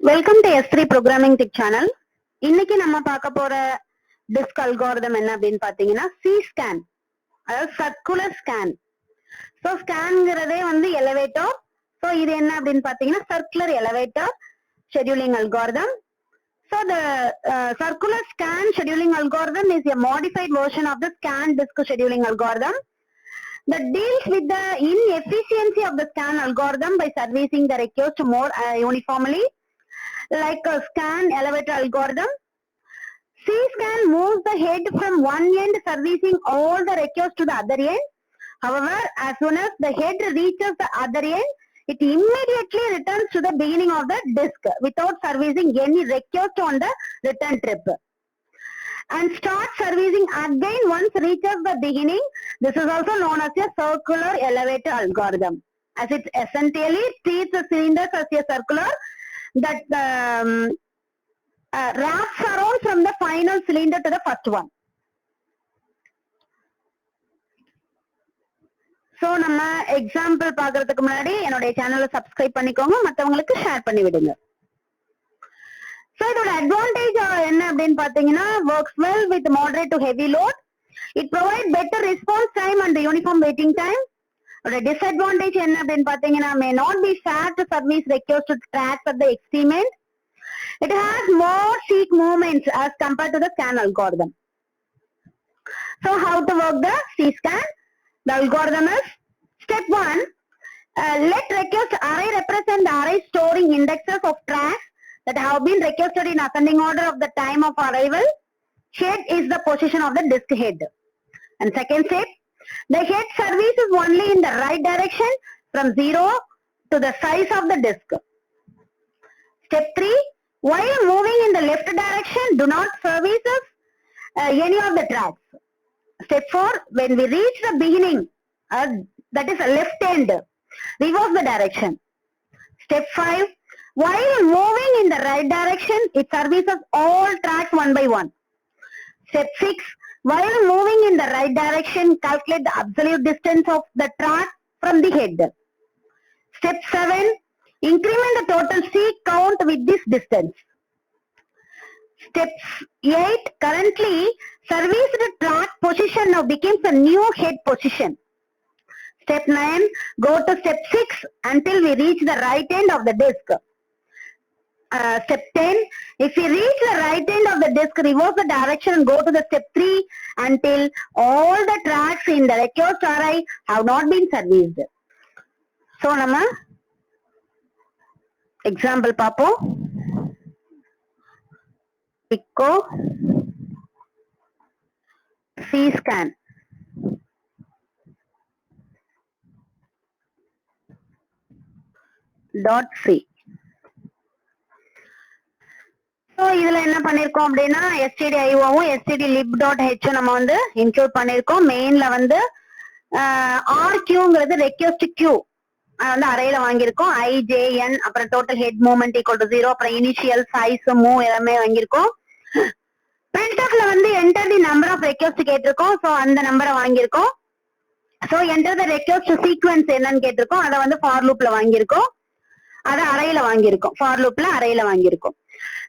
Welcome to S3 programming டிக் channel. இன்னைக்கு நம்ம பார்க்க போற டிஸ்க் அல்காரிதம் என்ன அப்படின்னு பாத்தீங்கன்னா CSCAN, அதாவது சர்க்குலர் ஸ்கேன். ஸோ ஸ்கேன்ங்கிறதே எலவேட்டர். ஸோ இது என்ன அப்படின்னு பாத்தீங்கன்னா circular elevator scheduling algorithm. So the circular scan scheduling algorithm is a modified version of the scan disk scheduling algorithm that deals with the inefficiency of the scan algorithm by servicing the request more uniformly. Like a scan elevator algorithm, CSCAN moves the head from one end, servicing all the requests to the other end. However, as soon as the head reaches the other end, it immediately returns to the beginning of the disk without servicing any request on the return trip, and starts servicing again once reaches the beginning. This is also known as a circular elevator algorithm, as it essentially treats the cylinders as a circular that wraps around from the final cylinder to the first one. So நம்ம example பாக்குறதுக்கு முன்னாடி என்னோட சேனலை subscribe பண்ணிக்கோங்க, மத்தவங்களுக்கு share பண்ணி விடுங்க. So இதோட அட்வான்டேஜ் என்ன அப்படின்னு பாத்தீங்கன்னா, works well with moderate to heavy load. It provides better response time and uniform waiting time. ஒரு disadvantage என்ன அப்படின்னு பாத்தீங்கன்னா, may not be fair to service request to tracks at the extreme end. It has more seek movements as compared to the scan algorithm. So how to work the CSCAN? The algorithm is step 1. Let request array represent the array storing indexes of tracks that have been requested in ascending order of the time of arrival. Head is the position of the disk head. And second step, the head services only in the right direction from 0 to the size of the disk. Step 3, while moving in the left direction, do not service any of the tracks. Step 4, when we reach the beginning, that is a left end, reverse the direction. Step 5, while moving in the right direction, it services all tracks one by one. Step 6, while moving in the right direction, calculate the absolute distance of the track from the head. Step 7, increment the total seek count with this distance. Step 8, currently serviced track position now becomes a new head position. Step 9, go to step 6 until we reach the right end of the disk. Step 10, if we reach the right end of the disk, reverse the direction and go to the step 3 until all the tracks in the request array have not been serviced. So, nama example paapom. Pico CSCAN. .c. So இதுல என்ன பண்ணிருக்கோம் அப்படின்னா stdio-வும் stdlib.h நம்ம include பண்ணிருக்கோம். மெயின்ல rq-ங்கிறது request q அரேல வாங்கியிருக்கோம். I, J, N, அப்புறம் total head movement equal to 0, அப்புறம் initial size move எல்லாமே வாங்கியிருக்கோம். printfல enter the number of request கேட்டிருக்கோம். சோ அந்த நம்பரை வாங்கியிருக்கோம். So enter the request sequence என்னன்னு கேட்டிருக்கோம். அதை for loopல வாங்கியிருக்கோம். அதை அரேல வாங்கியிருக்கோம். for loopல அரேல வாங்கியிருக்கோம்.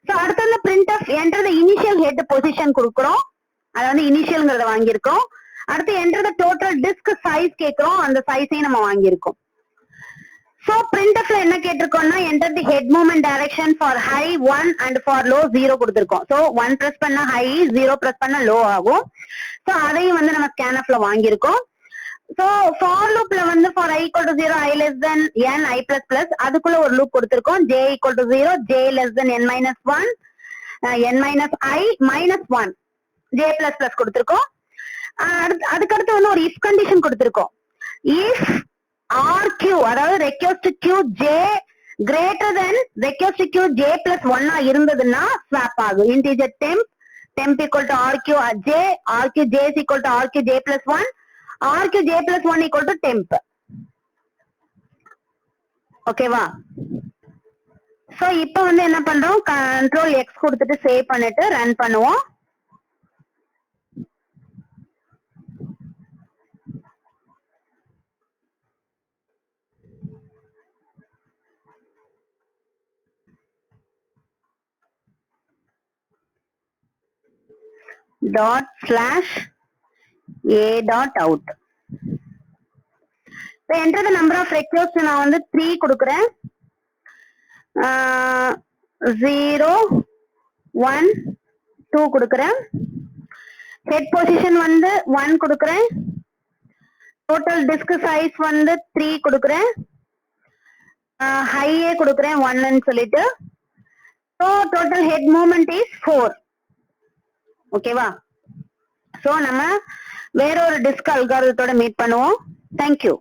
சோ அடுத்து printf enter the initial head position கொடுக்கிறோம். அதை இனிஷியல்ங்கிறத வாங்கியிருக்கோம். அடுத்து enter the total disk size கேட்கிறோம். அந்த சைஸையும் நம்ம வாங்கியிருக்கோம். So printfல என்ன கேட்டிருக்கோம்னா enter the head movement direction for high 1 and for low 0 கொடுத்திருக்கோம். So 1 press பண்ணா high, 0 press பண்ணா low ஆகும். So அதையும் நம்ம scanfல வாங்கியிருக்கோம். So for loopல for I equal to 0, I less than n, I plus plus அதுக்குள்ள ஒரு loop கொடுத்திருக்கோம். J equal to 0, J less than n minus 1, n minus I minus 1, J plus plus கொடுத்திருக்கோம். அதுக்கடுத்து ஒரு if condition கொடுத்திருக்கோம். If RQ, அதாவது request Q J greater than request Q J plus 1 இருந்ததுன்னா swap ஆகும். Integer temp equal to RQ J, RQ J is equal to RQ J plus 1, RQ J plus 1 equal to temp. ஓகேவா? So இப்போ என்ன பண்றோம், Control X கொடுத்துட்டு save பண்ணிட்டு run பண்ணுவோம். dot slash a dot out. So enter the number of requests. நான் வந்து 3 கொடுக்கிறேன். 0 1 2 கொடுக்கிறேன். head position வந்து 1 கொடுக்கிறேன். total disk size வந்து 3 கொடுக்கிறேன். high கொடுக்கிறேன் 1 ன்னு சொல்லிட்டு. so total head movement is 4. ஓகேவா? so நம்ம வேற ஒரு disk algorithm மீட் பண்ணுவோம். thank you.